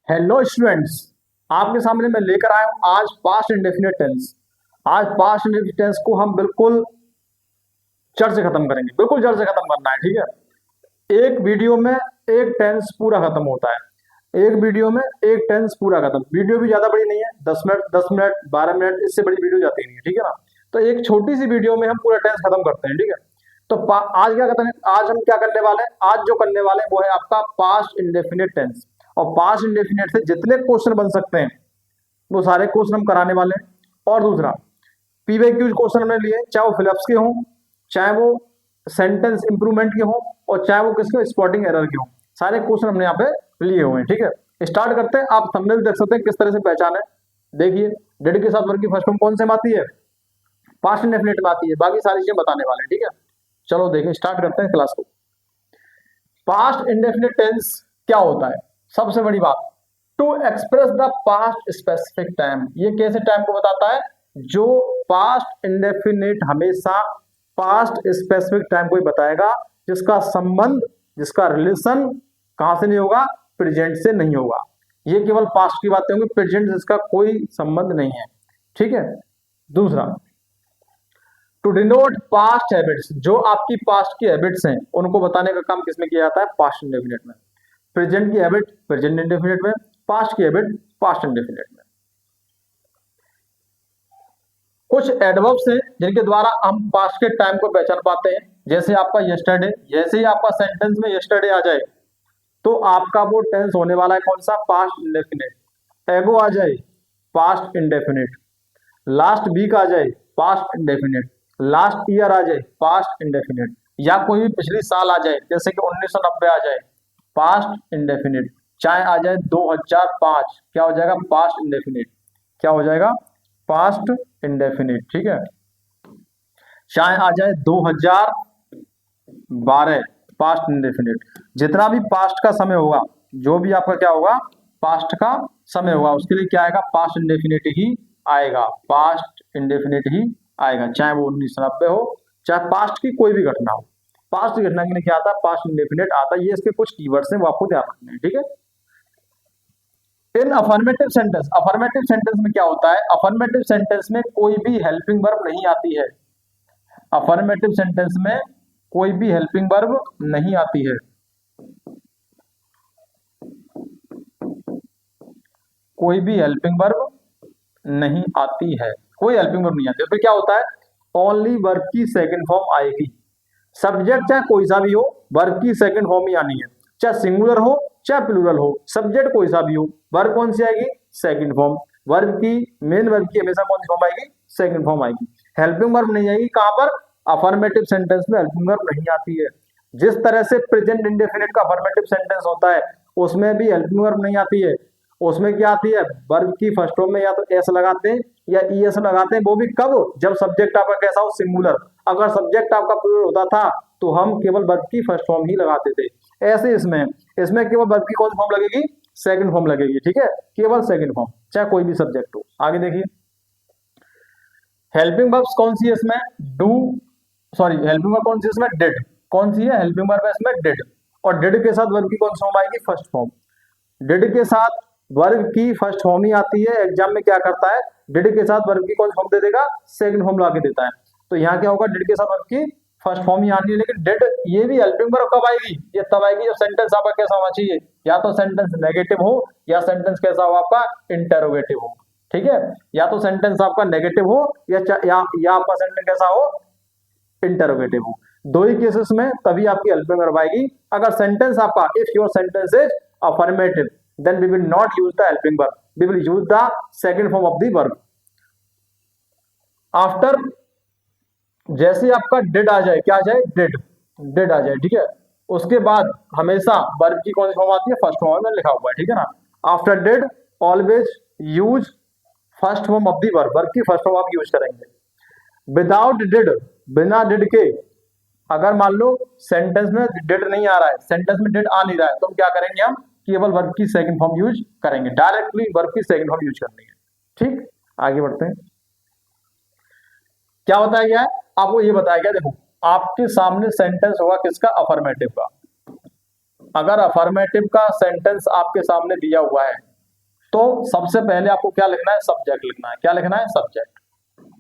Hello students, आपके सामने मैं लेकर आया हूं आज पास्ट इंडेफिनिट टेंस। आज पास्ट इंडेफिनिट टेंस को हम बिल्कुल जड़ से खत्म करेंगे, बिल्कुल जड़ से खत्म करना है। ठीक है, एक वीडियो में एक टेंस पूरा खत्म होता है। एक वीडियो में एक टेंस पूरा खत्म। वीडियो भी ज्यादा बड़ी नहीं है, 10 मिनट 10 मिनट 12 मिनट, इससे बड़ी वीडियो जाती नहीं है। ठीक है ना, तो एक छोटी सी वीडियो में हम पूरा टेंस खत्म करते हैं। ठीक है, तो आज क्या करते हैं, आज हम क्या करने वाले हैं, आज जो करने वाले हैं वो है आपका पास्ट इंडेफिनिट टेंस। और पास्ट इंडेफिनिट से जितने क्वेश्चन बन सकते हैं वो सारे क्वेश्चन हम कराने वाले हैं। और दूसरा, पीवाईक्यू क्वेश्चन हमने लिए, चाहे वो फिलिप्स के हों, चाहे वो सेंटेंस इंप्रूवमेंट के हों, और चाहे वो किसके स्पॉटिंग एरर के हों, सारे क्वेश्चन हमने यहाँ पे लिए हुए हैं। ठीक है, स्टार्ट करते हैं। आप थंबनेल देख सकते हैं किस तरह से पहचान है। देखिए, डेड के साथ वर्ग की फर्स्ट फॉर्म कौन से में आती है, पास्ट इंडेफिनिट में आती है। बाकी सारी चीजें बताने वाले हैं। ठीक है, चलो देखिए, स्टार्ट करते हैं क्लास को। पास्ट इंडेफिनिट टेंस क्या होता है? सबसे बड़ी बात, to express the past specific time. ये कैसे टाइम को बताता है? जो पास्ट इंडेफिनिट हमेशा पास्ट स्पेसिफिक टाइम को ही बताएगा, जिसका संबंध, जिसका रिलेशन कहां से नहीं होगा, प्रेजेंट से नहीं होगा। ये केवल पास्ट की बातें होंगी, प्रेजेंट जिसका कोई संबंध नहीं है। ठीक है, दूसरा, टू डिनोट पास्ट हैबिट्स। जो आपकी पास्ट की हैबिट्स हैं उनको बताने का काम किसमें किया जाता है? पास्ट इंडेफिनिट में। प्रेजेंट की हैबिट प्रेजेंट इंडेफिनिट में, पास्ट की हैबिट पास्ट इंडेफिनिट में। कुछ एडवर्ब्स हैं जिनके द्वारा हम पास्ट के टाइम को पहचान पाते हैं। जैसे आपका यस्टरडे, जैसे ही आपका सेंटेंस में यस्टरडे आ जाए तो आपका वो टेंस होने वाला है कौन सा? Past indefinite. एगो आ जाए, पास्ट इंडेफिनिट। लास्ट वीक आ जाए, पास्ट इंडेफिनिट। लास्ट ईयर आ जाए, पास्ट इंडेफिनिट। या कोई भी पिछली साल आ जाए, जैसे कि 1990 आ जाए, पास्ट इंडेफिनिट। चाहे आ जाए 2005, क्या हो जाएगा? Past indefinite. क्या हो जाएगा? Past indefinite. ठीक है, चाहे आ जाए 2012, पास्ट इंडेफिनिट। जितना भी पास्ट का समय होगा, जो भी आपका क्या होगा, पास्ट का समय होगा, उसके लिए क्या आएगा? पास्ट इंडेफिनिट ही आएगा। पास्ट इंडेफिनिट ही आएगा, चाहे वो 1990 हो, चाहे पास्ट की कोई भी घटना हो। पास्ट की घटना के लिए क्या आता है? पास्ट इंडेफिनिट आता है। ये इसके कुछ कीवर्ड्स हैं, वो आपको ध्यान रखने हैं। ठीक है, इन अफर्मेटिव सेंटेंस, अफर्मेटिव सेंटेंस में क्या होता है? अफर्मेटिव सेंटेंस में कोई भी हेल्पिंग वर्ब नहीं आती है। अफर्मेटिव सेंटेंस में कोई भी हेल्पिंग वर्ब नहीं आती है। कोई भी हेल्पिंग वर्ब नहीं आती है, कोई हेल्पिंग वर्ब नहीं आती है। फिर क्या होता है? ओनली वर्ब की सेकंड फॉर्म आएगी। सब्जेक्ट चाहे कोई सा भी हो, वर्ब की सेकंड फॉर्म ही आनी है। चाहे सिंगुलर हो चाहे प्लूरल हो, सब्जेक्ट कोई सा भी हो, वर्ब कौन सी आएगी? Second form. वर्ब की, मेन वर्ब की हमेशा कौन सी फॉर्म आएगी? सेकंड फॉर्म आएगी। हेल्पिंग वर्ब नहीं आएगी। कहां पर? अफर्मेटिव सेंटेंस में हेल्पिंग वर्ब नहीं आती है। जिस तरह से प्रेजेंट इंडेफिनिट का अफर्मेटिव सेंटेंस होता है, उसमें भी हेल्पिंग वर्ब नहीं आती है। उसमें क्या आती है? वर्ब की फर्स्ट फॉर्म में या तो एस लगाते हैं या ईएस लगाते हैं। वो भी कब? जब सब्जेक्ट आपका कैसा हो? सिंगुलर। अगर सब्जेक्ट आपका प्लूरल होता था तो हम केवल वर्ब की फर्स्ट फॉर्म ही लगाते थे। ऐसे इसमें इसमें केवल वर्ब की कौन सी फॉर्म लगेगी? सेकंड फॉर्म लगेगी। ठीक है, केवल सेकंड फॉर्म, चाहे कोई भी सब्जेक्ट हो। आगे देखिए, हेल्पिंग वर्ब्स कौन सी है इसमें? डू, सॉरी, हेल्पिंग वर्ब कौन सी है इसमें? डिड। कौन सी है हेल्पिंग वर्ब है इसमें? डिड। और डिड के साथ वर्ब की कौन सी फॉर्म आएगी? First form. डिड के साथ वर्ब की फर्स्ट फॉर्म ही आती है। एग्जाम में क्या करता है? डिड के साथ वर्ब की कौन सी फॉर्म दे देगा? सेकंड फॉर्म ला के देता है। तो यहाँ क्या होगा? डिड के साथ वर्ब की फर्स्ट फॉर्म ही आनी है। लेकिन डिड, ये भी हेल्पिंग वर्ब कब आएगी? ये तब आएगी जब सेंटेंस आपका कैसा होना चाहिए? या तो सेंटेंस नेगेटिव हो, या सेंटेंस कैसा हो आपका? इंटेरोगेटिव हो। ठीक है, या तो सेंटेंस आपका नेगेटिव हो या आपका सेंटेंस कैसा हो? इंटेरोगेटिव हो। दो ही केसेस में तभी आपकी हेल्पिंग वर्ब आएगी। अगर सेंटेंस आपका, if your sentence is affirmative, then we will not use the helping verb, we will use the second form of the verb. After, जैसे आपका did आ जाए, क्या आ जाए? did आ जाए। ठीक है, उसके बाद हमेशा वर्ब की कौन सी फॉर्म आती है? फर्स्ट फॉर्म में लिखा हुआ है। ठीक है ना, after did always use first form of the verb. Verb की फर्स्ट फॉर्म आप यूज करेंगे। विदाउट did, बिना did के, अगर मान लो सेंटेंस में did नहीं आ रहा है, सेंटेंस में did आ नहीं रहा है, तो हम क्या करेंगे? हम केवल वर्ब की सेकंड फॉर्म यूज करेंगे। डायरेक्टली वर्ब की सेकंड फॉर्म यूज करनी है। ठीक, आगे बढ़ते हैं। क्या बताया गया है? आपको ये बताया गया, देखो आपके सामने सेंटेंस होगा किसका? अफर्मेटिव का। अगर अफर्मेटिव का सेंटेंस आपके सामने दिया हुआ है तो सबसे पहले आपको क्या लिखना है, सब्जेक्ट लिखना है। क्या लिखना है, सब्जेक्ट।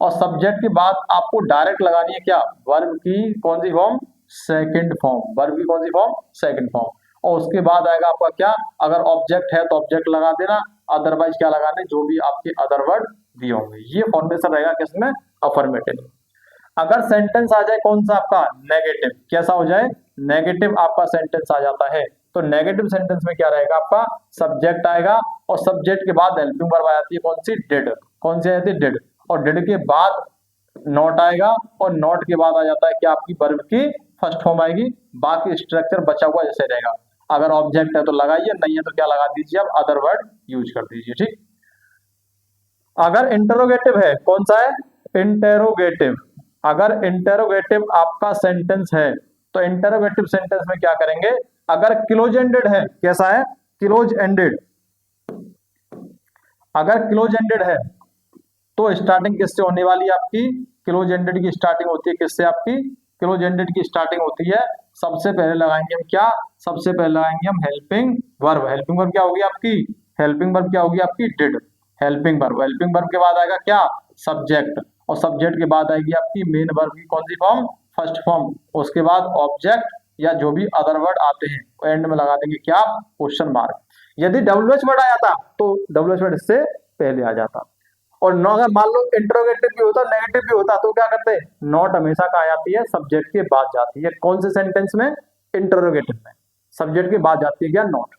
और सब्जेक्ट के बाद आपको डायरेक्ट लगानी है क्या, वर्ब की कौन सी फॉर्म, सेकंड फॉर्म। वर्ब की कौन सी फॉर्म, सेकंड फॉर्म। और उसके बाद आएगा आपका क्या, अगर ऑब्जेक्ट है तो ऑब्जेक्ट लगा देना, अदरवाइज क्या लगाने, जो भी आपके अदर वर्ड दिए होंगे। ये फॉर्मेशन रहेगा किसमें, अफर्मेटिव। अगर सेंटेंस आ जाए कौन सा आपका, नेगेटिव, कैसा हो जाए, नेगेटिव आपका सेंटेंस आ जाता है, तो नेगेटिव सेंटेंस में क्या रहेगा आपका, सब्जेक्ट आएगा और सब्जेक्ट के बाद हेल्पिंग वर्ब आ जाती है कौन सी, डिड। कौन सी आ जाती है, डिड। और डिड के बाद नॉट आएगा और नॉट के बाद आ जाता है कि आपकी वर्ब की फर्स्ट फॉर्म आएगी। बाकी स्ट्रक्चर बचा हुआ जैसे रहेगा। अगर ऑब्जेक्ट है तो लगाइए, नहीं है तो क्या लगा दीजिए, आप अदर वर्ड यूज कर दीजिए, ठीक। अगर इंटरोगेटिव है, कौन सा है, इंटेरोगेटिव। अगर इंटेरोगेटिव आपका सेंटेंस है तो इंटेरोगेटिव सेंटेंस में क्या करेंगे, अगर क्लोज एंडेड है, कैसा है, क्लोज एंडेड। अगर क्लोज एंडेड है तो स्टार्टिंग किससे होने वाली है आपकी, क्लोज एंडेड की स्टार्टिंग होती है किससे आपकी, क्लोज एंडेड की स्टार्टिंग होती है, सबसे पहले लगाएंगे हम क्या, सबसे पहले लगाएंगे हम हेल्पिंग वर्ब। हेल्पिंग वर्ब क्या होगी आपकी, हेल्पिंग वर्ब क्या होगी आपकी, did. Helping verb, helping verb के बाद आएगा क्या, सब्जेक्ट। और सब्जेक्ट के बाद आएगी आपकी मेन वर्ब की कौन सी फॉर्म, फर्स्ट फॉर्म। उसके बाद ऑब्जेक्ट या जो भी अदर वर्ड आते हैं एंड में लगा देंगे क्या, क्वेश्चन मार्क। यदि डब्ल्यूएच वर्ड आ जाता तो डब्ल्यूएच वर्ड इससे पहले आ जाता। और न अगर मान लो इंटरोगेटिव भी होता, नेगेटिव भी होता, तो क्या करते हैं, नॉट हमेशा कहाँ जाती है, सब्जेक्ट के बाद जाती है। कौन से सेंटेंस में, इंटरोगेटिव में, सब्जेक्ट के बाद जाती है क्या, नॉट।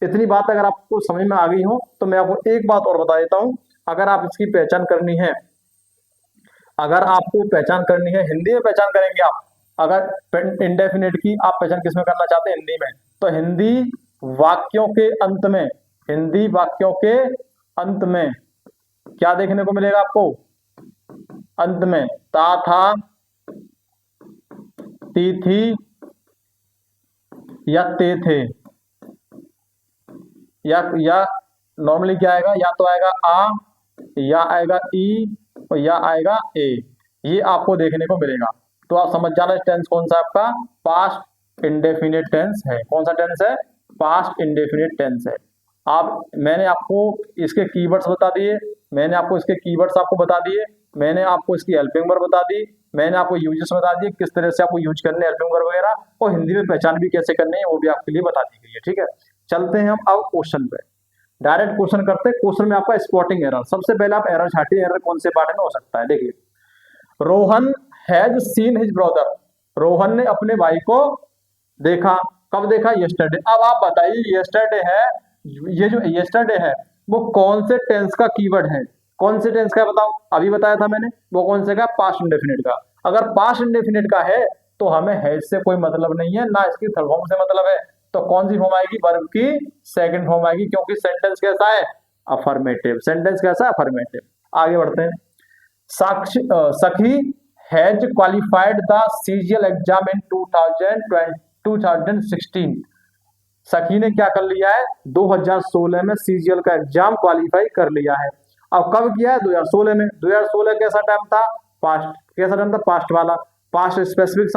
इतनी बात अगर आपको समझ में आ गई हो तो मैं आपको एक बात और बता देता हूं, अगर आप इसकी पहचान करनी है, अगर आपको पहचान करनी है, हिंदी में पहचान करेंगे आप। अगर इंडेफिनिट की आप पहचान किस में करना चाहते हैं, हिंदी में, तो हिंदी वाक्यों के अंत में, हिंदी वाक्यों के अंत में क्या देखने को मिलेगा आपको, अंत में ता था, ती थी या ते थे, या नॉर्मली क्या आएगा, या तो आएगा आ, या आएगा ई, और या आएगा ए। ये आपको देखने को मिलेगा। तो आप समझ जाना टेंस कौन सा आपका, पास्ट इंडेफिनिट टेंस है। कौन सा टेंस है, पास्ट इंडेफिनिट टेंस है। आप, मैंने आपको इसके कीवर्ड्स बता दिए, मैंने आपको इसके कीवर्ड्स आपको बता दिए, मैंने आपको इसकी हेल्पिंग वर्ब बता दी, मैंने आपको यूजेस बता दिए, किस तरह से आपको यूज करने हेल्पिंग वर्ब वगैरह, और हिंदी में पहचान भी कैसे करनी है वो भी आपके लिए बता दी गई है, ठीक है। चलते हैं हम अब क्वेश्चन पे, डायरेक्ट क्वेश्चन करते हैं। क्वेश्चन में आपका स्पॉटिंग एरर, सबसे पहले आप एरर छाटिए, एरर कौन से पार्ट में हो सकता है। देखिए, Rohan has seen his brother, Rohan ने अपने भाई को देखा, कब देखा, यस्टरडे। अब आप बताइए, यस्टरडे है, ये जो यस्टरडे है वो कौन से टेंस का कीवर्ड है, कौन से टेंस का है बताओ, अभी बताया था मैंने, वो कौन से का, पास्ट इंडेफिनिट का। अगर पास्ट इंडेफिनिट का है तो हमें हैज से कोई मतलब नहीं है, ना इसकी थर्ड फॉर्म से मतलब है। तो कौन सी फॉर्म आएगी, वर्ब की सेकंड फॉर्म आएगी, क्योंकि सेंटेंस कैसा है, अफर्मेटिव। सेंटेंस कैसा है, अफर्मेटिव। आगे बढ़ते हैं। सखी has qualified the CGL exam in 2016। सखी ने क्या कर लिया है, 2016 में सीजीएल का एग्जाम क्वालिफाई कर लिया है। अब कब किया है, 2016 में। 2016 कैसा टाइम था, पास्ट। कैसा टाइम था, पास्ट वाला, पास्ट स्पेसिफिक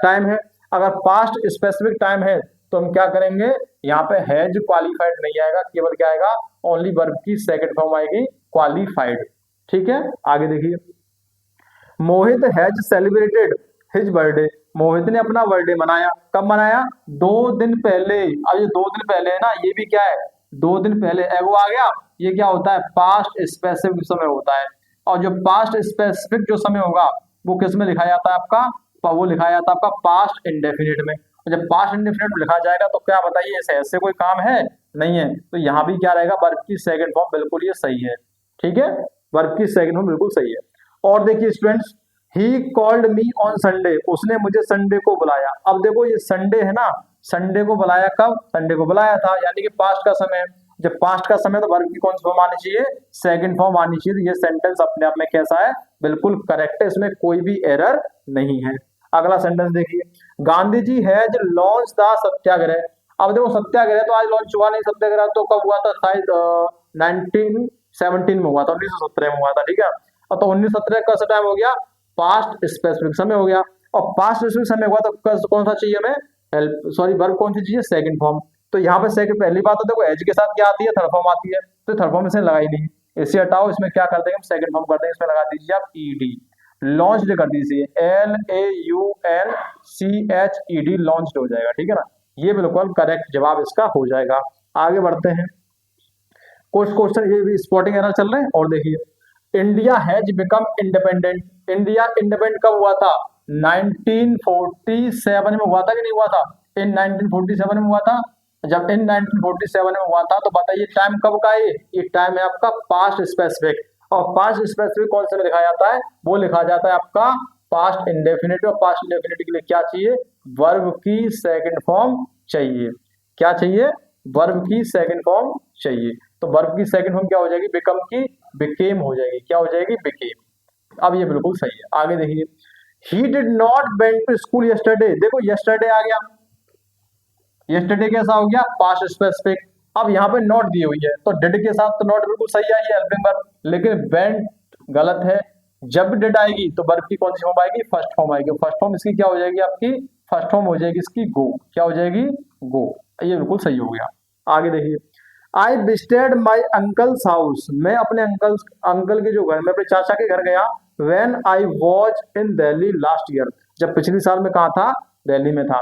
टाइम है। अगर पास्ट स्पेसिफिक टाइम है तो हम क्या करेंगे, यहाँ पे हैज क्वालिफाइड नहीं आएगा, केवल क्या आएगा, ओनली वर्ब की सेकंड फॉर्म आएगी, क्वालिफाइड, ठीक है। आगे देखिए, मोहित हैज सेलिब्रेटेड हिज बर्थडे, मोहित ने अपना बर्थडे मनाया, कब मनाया, 2 दिन पहले। अब ये 2 दिन पहले है ना, ये भी क्या है, 2 दिन पहले, एगो आ गया। ये क्या होता है, पास्ट स्पेसिफिक समय होता है। और जो पास्ट स्पेसिफिक जो समय होगा वो किस में लिखा जाता है आपका, वो लिखा जाता है आपका पास्ट इंडेफिनिट में। जब पास्ट इंडेफिनिट में लिखा जाएगा तो क्या बताइए, ऐसे कोई काम है नहीं है। तो यहाँ भी क्या रहेगा, वर्ब की सेकंड फॉर्म, बिल्कुल ये सही है, ठीक है, वर्ब की सेकंड फॉर्म बिल्कुल सही है। और देखिए students, he called me on Sunday, उसने मुझे संडे को बुलाया। अब देखो ये संडे है ना, संडे को बुलाया कब, संडे को बुलाया था, यानी कि पास्ट का समय। जब पास्ट का समय तो वर्ब की कौन सी फॉर्म आनी चाहिए, सेकंड फॉर्म आनी चाहिए। ये सेंटेंस अपने आप में कैसा है, बिल्कुल करेक्ट है, इसमें कोई भी एरर नहीं है। अगला सेंटेंस देखिए, Gandhi ji has launch the सत्याग्रह। अब देखो सत्याग्रह तो आज लॉन्च हुआ नहीं, सत्याग्रह तो कब हुआ था, शायद 1917 में हुआ था, 1917 में हुआ था, ठीक है। तो 1917 का टाइम हो गया, पास्ट स्पेसिफिक समय हो गया। और पास्ट स्पेसिफिक समय हुआ तो कौन सा चाहिए हमें, हेल्प, सॉरी, वर्ब कौन सी चाहिए, सेकंड फॉर्म। तो यहाँ पे सेकंड, पहली बात तो देखो एज के साथ क्या आती है, थर्ड फॉर्म आती है, तो थर्ड फॉर्म इसने लगाई नहीं, इसे हटाओ, इसमें क्या कर देंगे हम, सेकंड फॉर्म कर देंगे, इसमें लगा दीजिए आप ईडी, लॉन्च्ड कर दीजिए, LAUNCHED, लॉन्च्ड हो जाएगा, ठीक है ना। ये बिल्कुल करेक्ट जवाब इसका हो जाएगा। आगे बढ़ते हैं, कुछ क्वेश्चन ये भी स्पॉटिंग एरर चल रहे हैं। और देखिए, India has become independent, India independent कब हुआ था, 1947 में हुआ था कि नहीं हुआ था, इन 1947 में हुआ था। जब इन 1947 में हुआ था तो बताइए टाइम कब का है, ये टाइम है आपका पास्ट स्पेसिफिक, और पास्ट स्पेसिफिक कौन से में लिखा जाता है, वो लिखा जाता है आपका पास्ट इंडेफिनिट, और पास्ट इंडेफिनिट के लिए क्या चाहिए, वर्ब की सेकंड फॉर्म चाहिए, क्या चाहिए, वर्ब की सेकंड फॉर्म चाहिए। तो वर्ब की सेकंड फॉर्म क्या हो जाएगी, बिकम की बिकेम हो जाएगी, क्या हो जाएगी, बिकेम। अब ये बिल्कुल सही है। आगे देखिए, he did not went to school yesterday, देखो यस्टरडे आ गया, यस्टरडे कैसा हो गया, पास्ट स्पेसिफिक। अब यहाँ पे नॉट दी हुई है तो डिड के साथ तो नॉट बिल्कुल सही आई है, हेल्पिंग वर्ब, लेकिन वेंट गलत है। जब डिड आएगी तो वर्ब की कौन सी फॉर्म आएगी, फर्स्ट फॉर्म आएगी, फर्स्ट फॉर्म इसकी क्या हो जाएगी, आपकी फर्स्ट फॉर्म हो जाएगी इसकी गो, क्या हो जाएगी, गो। ये बिल्कुल सही हो गया। आगे देखिए, I visited my uncles house, मैं अपने अंकल के जो घर में, अपने चाचा के घर गया, when I was in Delhi last year, जब पिछले साल में कहा था, दिल्ली में था।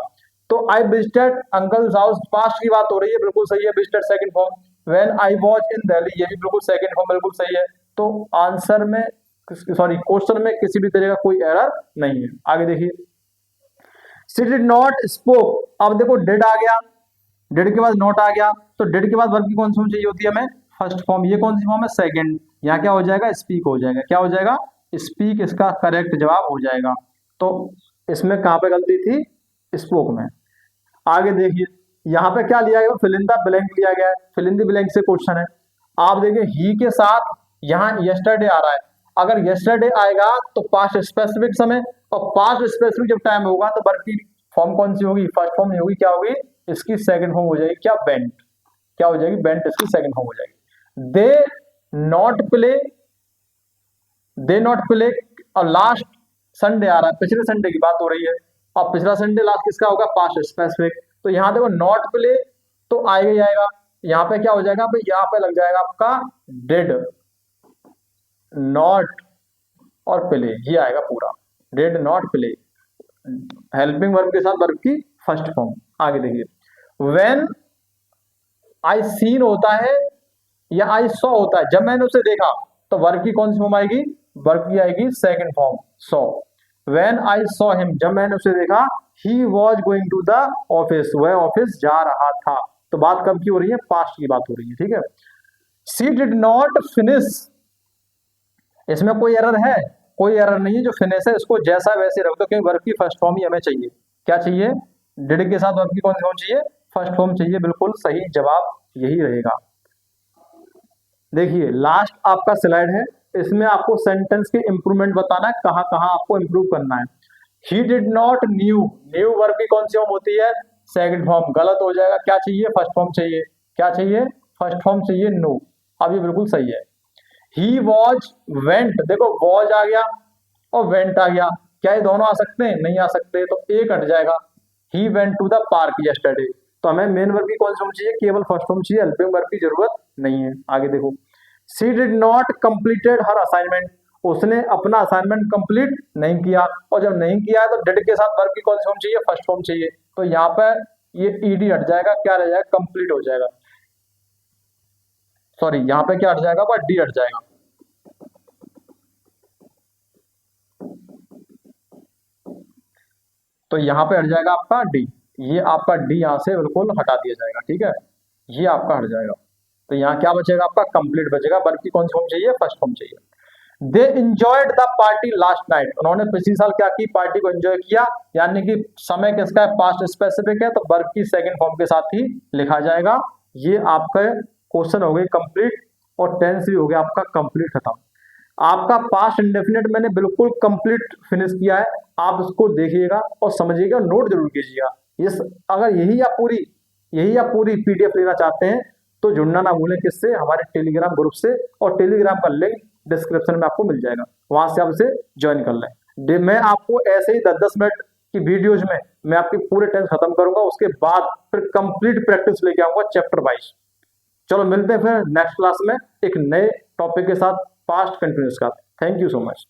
तो I visited uncles house, past की बात हो रही है, बिल्कुल सही है, visited second form, when I was in Delhi, ये भी बिल्कुल सेकंड फॉर्म, बिल्कुल सही है। तो आंसर में, सॉरी क्वेश्चन में किसी भी तरह का कोई एरर नहीं है। आगे देखिए, शी डिड नॉट स्पोक, अब देखो डिड आ गया, डिड के बाद नॉट आ गया, तो डिड के बाद वर्ब की कौन सी फॉर्म चाहिए होती है हमें, फर्स्ट फॉर्म, ये कौन सी फॉर्म है, सेकंड, यहाँ क्या हो जाएगा, स्पीक हो जाएगा, क्या हो जाएगा, स्पीक इसका करेक्ट जवाब हो जाएगा। तो इसमें कहां पे गलती थी, स्पोक में। आगे देखिए, यहाँ पे क्या लिया गया, फिल इन द ब्लैंक लिया गया है, फिल इन द ब्लैंक से क्वेश्चन है। आप देखिए, ही के साथ यहाँ यस्टरडे आ रहा है, अगर यस्टरडे आएगा तो पास्ट स्पेसिफिक समय, और पास्ट स्पेसिफिक जब टाइम होगा तो वर्ब की फॉर्म कौन सी होगी, फर्स्ट फॉर्म नहीं होगी, क्या होगी, इसकी सेकंड फॉर्म हो जाएगी, क्या, बेंट, क्या हो जाएगी, बेंट इसकी सेकंड फॉर्म हो जाएगी। They not play, they not play, और लास्ट संडे आ रहा है, पिछले संडे की बात हो रही है, और पिछला संडे लास्ट किसका होगा, पास्ट स्पेसिफिक। तो यहाँ देखो नॉट प्ले तो आएगा ही आएगा, यहाँ पे क्या हो जाएगा भाई, यहाँ पे लग जाएगा आपका डिड, नॉट और प्ले, ये आएगा पूरा, did not play, helping verb के साथ वर्ब की फर्स्ट फॉर्म। आगे देखिए, व्हेन आई सीन होता है या आई सॉ होता है, जब मैंने उसे देखा, तो वर्ब की कौन सी फॉर्म आएगी, वर्ब की आएगी second form, saw. When I saw him, जब मैंने उसे देखा, he was going to the office, वह ऑफिस जा रहा था। तो बात कब की हो रही है, पास्ट की बात हो रही है, ठीक है। शी डिड नॉट फिनिश, इसमें कोई एरर है, कोई एरर नहीं है, जो फिनिश है इसको जैसा वैसे रख दो, क्योंकि वर्ब की फर्स्ट फॉर्म ही हमें चाहिए, क्या चाहिए, डिड के साथ वर्ब की कौन सी फॉर्म चाहिए, फर्स्ट फॉर्म चाहिए, बिल्कुल सही जवाब यही रहेगा। देखिए, लास्ट आपका स्लाइड है, इसमें आपको सेंटेंस के इंप्रूवमेंट बताना है, कहां कहां आपको इंप्रूव करना है। ही did not new, new verb की कौन सी फॉर्म होती है, सेकंड फॉर्म, गलत हो जाएगा, क्या चाहिए, फर्स्ट फॉर्म चाहिए, क्या चाहिए, फर्स्ट फॉर्म चाहिए, नो। अब ये बिल्कुल सही है। ही वॉज वेंट, देखो वॉज आ गया और वेंट आ गया, क्या ये दोनों आ सकते हैं, नहीं आ सकते, तो एक हट जाएगा। He went to the park yesterday, तो हमें मेन वर्ब की कौन सी फॉर्म चाहिए, केवल फर्स्ट फॉर्म चाहिए, हेल्पिंग वर्ब की जरूरत नहीं है। आगे देखो, she did not completed her assignment, उसने अपना असाइनमेंट कंप्लीट नहीं किया, और जब नहीं किया है तो डिड के साथ वर्ब की कौन सी फॉर्म चाहिए, फर्स्ट फॉर्म चाहिए, तो यहाँ पर ये ईडी हट जाएगा, क्या रह जाएगा, कंप्लीट हो जाएगा, सॉरी यहाँ पे क्या हट जाएगा, पर डी हट जाएगा। तो यहाँ पे हट जाएगा आपका डी, ये आपका डी यहाँ से बिल्कुल हटा दिया जाएगा, ठीक है, ये आपका हट जाएगा। तो यहाँ क्या बचेगा आपका, कंप्लीट बचेगा, वर्ब की कौन सी फॉर्म चाहिए, फर्स्ट फॉर्म चाहिए। They enjoyed the party last night, उन्होंने पिछले साल क्या की, पार्टी को एंजॉय किया, यानी कि समय किसका है, पास्ट स्पेसिफिक है, तो वर्ब की सेकंड फॉर्म के साथ ही लिखा जाएगा। ये आपका क्वेश्चन हो गए कंप्लीट, और टेंस भी हो गया आपका कंप्लीट खत्म। आपका पास्ट इंडेफिनिट मैंने बिल्कुल कंप्लीट फिनिश किया है, आप इसको देखिएगा और समझिएगा, नोट जरूर कीजिएगा। ये अगर यही आप पूरी पीडीएफ लेना चाहते हैं तो जुड़ना ना भूलें, किससे, हमारे टेलीग्राम ग्रुप से, और टेलीग्राम का लिंक डिस्क्रिप्शन में आपको मिल जाएगा, वहां से आप इसे ज्वाइन कर लें। मैं आपको ऐसे ही 10-10 मिनट की वीडियोज में मैं आपकी पूरे टेंस खत्म करूंगा, उसके बाद फिर कंप्लीट प्रैक्टिस लेके आऊंगा चैप्टर वाइज। चलो मिलते हैं फिर नेक्स्ट क्लास में एक नए टॉपिक के साथ पास्ट कंटिन्यूस का। Thank you so much.